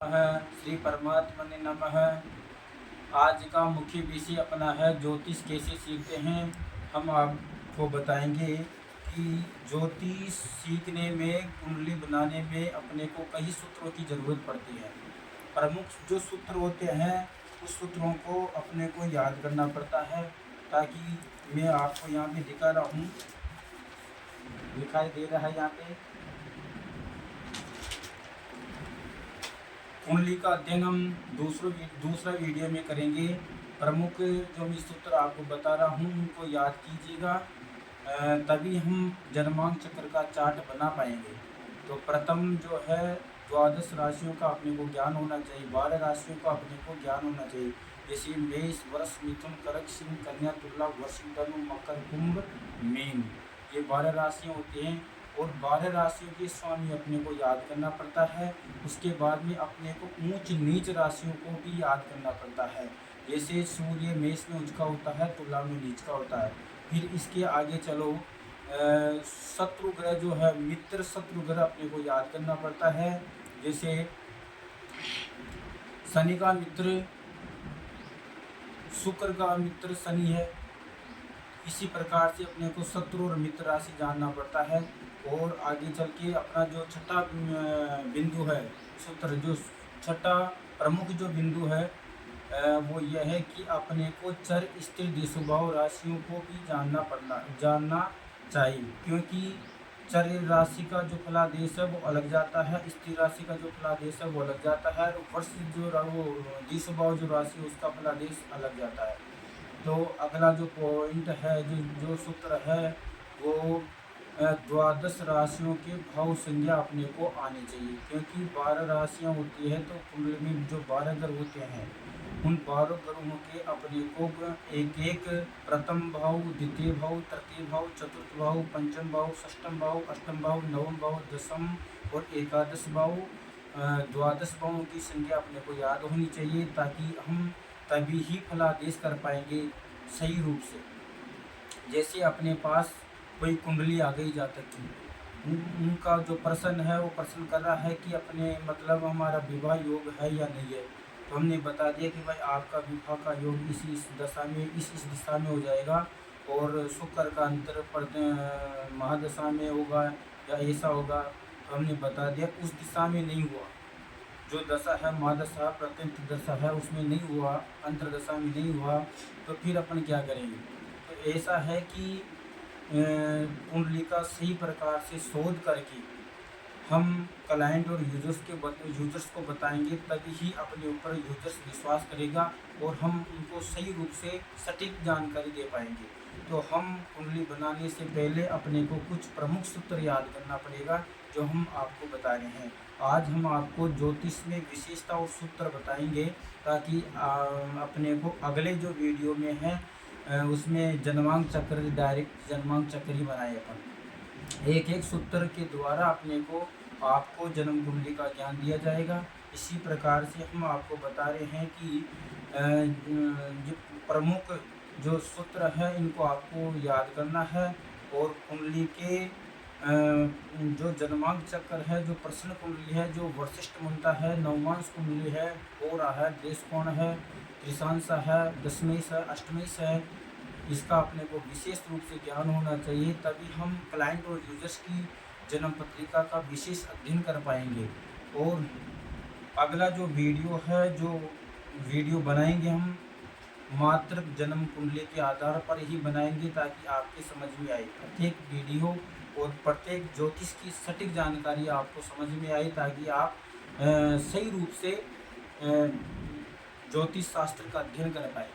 श्री परमात्मा ने नमः। आज का मुख्य विषय अपना है ज्योतिष कैसे सीखते हैं। हम आपको बताएंगे कि ज्योतिष सीखने में, कुंडली बनाने में अपने को कई सूत्रों की ज़रूरत पड़ती है। प्रमुख जो सूत्र होते हैं उस सूत्रों को अपने को याद करना पड़ता है, ताकि मैं आपको यहाँ पे दिखा रहा हूँ, दिखाई दे रहा है यहाँ पे कुंडली का अध्ययन हम दूसरा वीडियो में करेंगे। प्रमुख जो मैं सूत्र आपको बता रहा हूँ उनको याद कीजिएगा, तभी हम जन्मांक चक्र का चार्ट बना पाएंगे। तो प्रथम जो है 12 राशियों का अपने को ज्ञान होना चाहिए, 12 राशियों का अपने को ज्ञान होना चाहिए। जैसे मेष, वृष, मिथुन, कर्क, सिंह, कन्या, तुला, वृश्चिक, धनु, मकर, कुंभ, मीन, ये 12 राशियाँ होती हैं। और 12 राशियों के स्वामी अपने को याद करना पड़ता है। उसके बाद में अपने को ऊंच नीच राशियों को भी याद करना पड़ता है। जैसे सूर्य मेष में उच्च का होता है, तुला में नीच का होता है। फिर इसके आगे चलो, शत्रु ग्रह जो है, मित्र शत्रु ग्रह अपने को याद करना पड़ता है। जैसे शनि का मित्र शुक्र का मित्र शनि है, इसी प्रकार से अपने को शत्रु और मित्र राशि जानना पड़ता है। और आगे चल के अपना जो छठा बिंदु है, सूत्र जो छठा प्रमुख जो बिंदु है वो यह है कि अपने को चर स्थिर दिशुभाव राशियों को भी जानना चाहिए, क्योंकि चर राशि का जो फलादेश है वो अलग जाता है, स्थिर राशि का जो फलादेश है वो अलग जाता है, और वर्ष जो वो दिशुभाव जो राशि है उसका फलादेश अलग जाता है। तो अगला जो पॉइंट है, जो सूत्र है, वो 12 राशियों के भाव संज्ञा अपने को आनी चाहिए, क्योंकि 12 राशियाँ होती है। तो कुंडली में जो 12 ग्रह होते हैं उन 12 ग्रहों के अपने को एक एक प्रथम भाव, द्वितीय भाव, तृतीय भाव, चतुर्थ भाव, पंचम भाव, षष्ठम भाव, अष्टम भाव, नवम भाव, दशम और एकादश भाव, 12 भावों की संख्या अपने को याद होनी चाहिए, ताकि हम तभी ही फलादेश कर पाएंगे सही रूप से। जैसे अपने पास कोई कुंडली आ गई जातक की, उनका जो प्रश्न है वो प्रश्न कर रहा है कि अपने मतलब हमारा विवाह योग है या नहीं है। तो हमने बता दिया कि भाई आपका विवाह का योग इस दशा में इस दिशा में हो जाएगा, और शुक्र का अंतर महादशा में होगा या ऐसा होगा। तो हमने बता दिया उस दिशा में नहीं हुआ, जो दशा है महादशा प्रत्यंत दशा है उसमें नहीं हुआ, अंतरदशा में नहीं हुआ, तो फिर अपन क्या करेंगे। तो ऐसा है कि कुंडली का सही प्रकार से शोध करके हम क्लाइंट और यूजर्स को बताएंगे, तभी ही अपने ऊपर यूजर्स विश्वास करेगा और हम उनको सही रूप से सटीक जानकारी दे पाएंगे। तो हम कुंडली बनाने से पहले अपने को कुछ प्रमुख सूत्र याद करना पड़ेगा, जो हम आपको बता रहे हैं। आज हम आपको ज्योतिष में विशेषता और सूत्र बताएंगे, ताकि अपने को अगले जो वीडियो में है उसमें जन्मांक चक्र, डायरेक्ट जन्मांक चक्र ही बनाए अपन। एक एक सूत्र के द्वारा अपने को आपको जन्म कुंडली का ज्ञान दिया जाएगा। इसी प्रकार से हम आपको बता रहे हैं कि जो प्रमुख जो सूत्र है इनको आपको याद करना है, और कुंडली के जो जन्मांक चक्र है, जो प्रश्न कुंडली है, जो वशिष्ठ मुंता है, नवमांश कुंडली है, हो रहा है, देश कोण है, त्रिशांश है, दशमेश है, अष्टमेश है, इसका अपने को विशेष रूप से ज्ञान होना चाहिए, तभी हम क्लाइंट और यूजर्स की जन्म पत्रिका का विशेष अध्ययन कर पाएंगे। और अगला जो वीडियो है, जो वीडियो बनाएंगे हम मात्र जन्म कुंडली के आधार पर ही बनाएंगे, ताकि आपके समझ में आए प्रत्येक वीडियो और प्रत्येक ज्योतिष की सटीक जानकारी आपको समझ में आए, ताकि आप सही रूप से ज्योतिष शास्त्र का अध्ययन कर पाए।